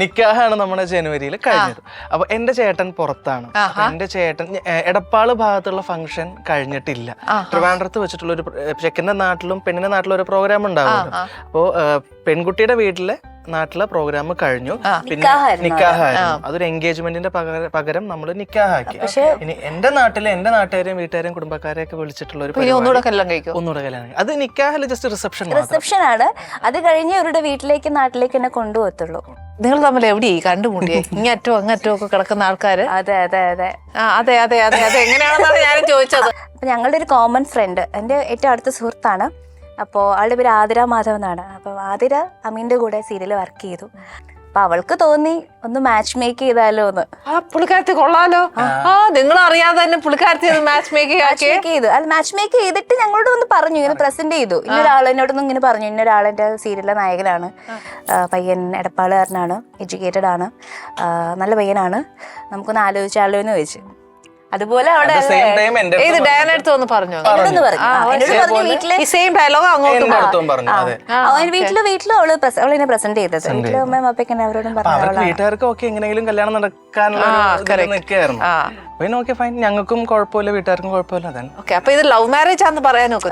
നിക്കാഹാണ് നമ്മുടെ ജനുവരിയിൽ കഴിഞ്ഞത്. അപ്പൊ എന്റെ ചേട്ടൻ പുറത്താണ്. എന്റെ ചേട്ടൻ എടപ്പാള് ഭാഗത്തുള്ള ഫംഗ്ഷൻ കഴിഞ്ഞിട്ടില്ല. ട്രിവാൻഡ്രത്ത് വെച്ചിട്ടുള്ള ഒരു ചെക്കന്റെ നാട്ടിലും പെണ്ണിന്റെ നാട്ടിലും ഒരു പ്രോഗ്രാം ഉണ്ടാവുമല്ലോ. അപ്പോ പെൺകുട്ടിയുടെ വീട്ടിലെ നാട്ടിലെ പ്രോഗ്രാം കഴിഞ്ഞു. പിന്നെ നിക്കാഹായിരുന്നു. അതൊരു എൻഗേജ്മെന്റിന്റെ പകരം നമ്മൾ നിക്കാഹാക്കി. ഇനി എന്റെ നാട്ടിലെ എന്റെ നാട്ടുകാരെയും വീട്ടുകാരെയും കുടുംബക്കാരെയൊക്കെ വിളിച്ചിട്ടുള്ള ഒരു ഒന്നുകൂടെ കല്യാണം. അത് നിക്കാഹില് ജസ്റ്റ് റിസപ്ഷൻ ആണ്. അത് കഴിഞ്ഞ് അവരുടെ വീട്ടിലേക്ക് നാട്ടിലേക്ക് തന്നെ കൊണ്ടുപോകത്തുള്ളൂ. നിങ്ങൾ തമ്മിൽ എവിടെ കണ്ടുമുട്ടിയേ? ഇങ്ങറ്റോ അങ്ങറ്റോ ഒക്കെ കിടക്കുന്ന ആൾക്കാര്? അതെ അതെ അതെ അതെ അതെ അതെ അതെ എങ്ങനെയാണെന്നാണ് ഞാനും ചോദിച്ചത്. ഞങ്ങളുടെ ഒരു കോമൺ ഫ്രണ്ട്, എൻ്റെ ഏറ്റവും അടുത്ത സുഹൃത്താണ്. അപ്പോൾ അവളുടെ പേര് ആതിര മാധവ് എന്നാണ്. അപ്പോൾ ആതിര അമീൻ്റെ കൂടെ സീരിയൽ വർക്ക് ചെയ്തു. അപ്പൊ അവൾക്ക് തോന്നി ഒന്ന് മാച്ച് മേക്ക് ചെയ്താലോ എന്ന്. പുള്ളിക്കാരത്തി കൊള്ളാലോ. നിങ്ങൾ അറിയാതെ തന്നെ പുള്ളിക്കാരത്തി മാച്ച് മേക്ക് ചെയ്തു. അത് മാച്ച് മേക്ക് ചെയ്തിട്ട് ഞങ്ങളോട് ഒന്ന് പറഞ്ഞു, ഇങ്ങനെ പ്രസന്റ് ചെയ്തു. ഇന്നൊരാളെന്നോടൊന്നും ഇങ്ങനെ പറഞ്ഞു, ഇന്നൊരാളെന്റെ സീരിയലിലെ നായകനാണ്, പയ്യൻ എടപ്പാളുകാരനാണ്, എഡ്യൂക്കേറ്റഡ് ആണ്, നല്ല പയ്യനാണ്, നമുക്കൊന്ന് ആലോചിച്ചാലോ എന്ന് ചോദിച്ചു. അതുപോലെ അവിടെ ഡയനടുത്ത് ഒന്ന് പറഞ്ഞു വീട്ടിലും അവളിനെ പ്രസന്റ് ചെയ്തത്. വീട്ടിലും അമ്മയും അപ്പയ്ക്കും അവരോടും പറഞ്ഞു. വീട്ടുകാർക്കും ഒക്കെ എങ്ങനെയെങ്കിലും കല്യാണം നടക്കാനുള്ള ഞങ്ങൾക്കും കുഴപ്പമില്ല, വീട്ടുകാർക്കും കുഴപ്പമില്ല. അപ്പൊ ഇത് ലവ് മാരേജ് ആണെന്ന് പറയാനൊക്കെ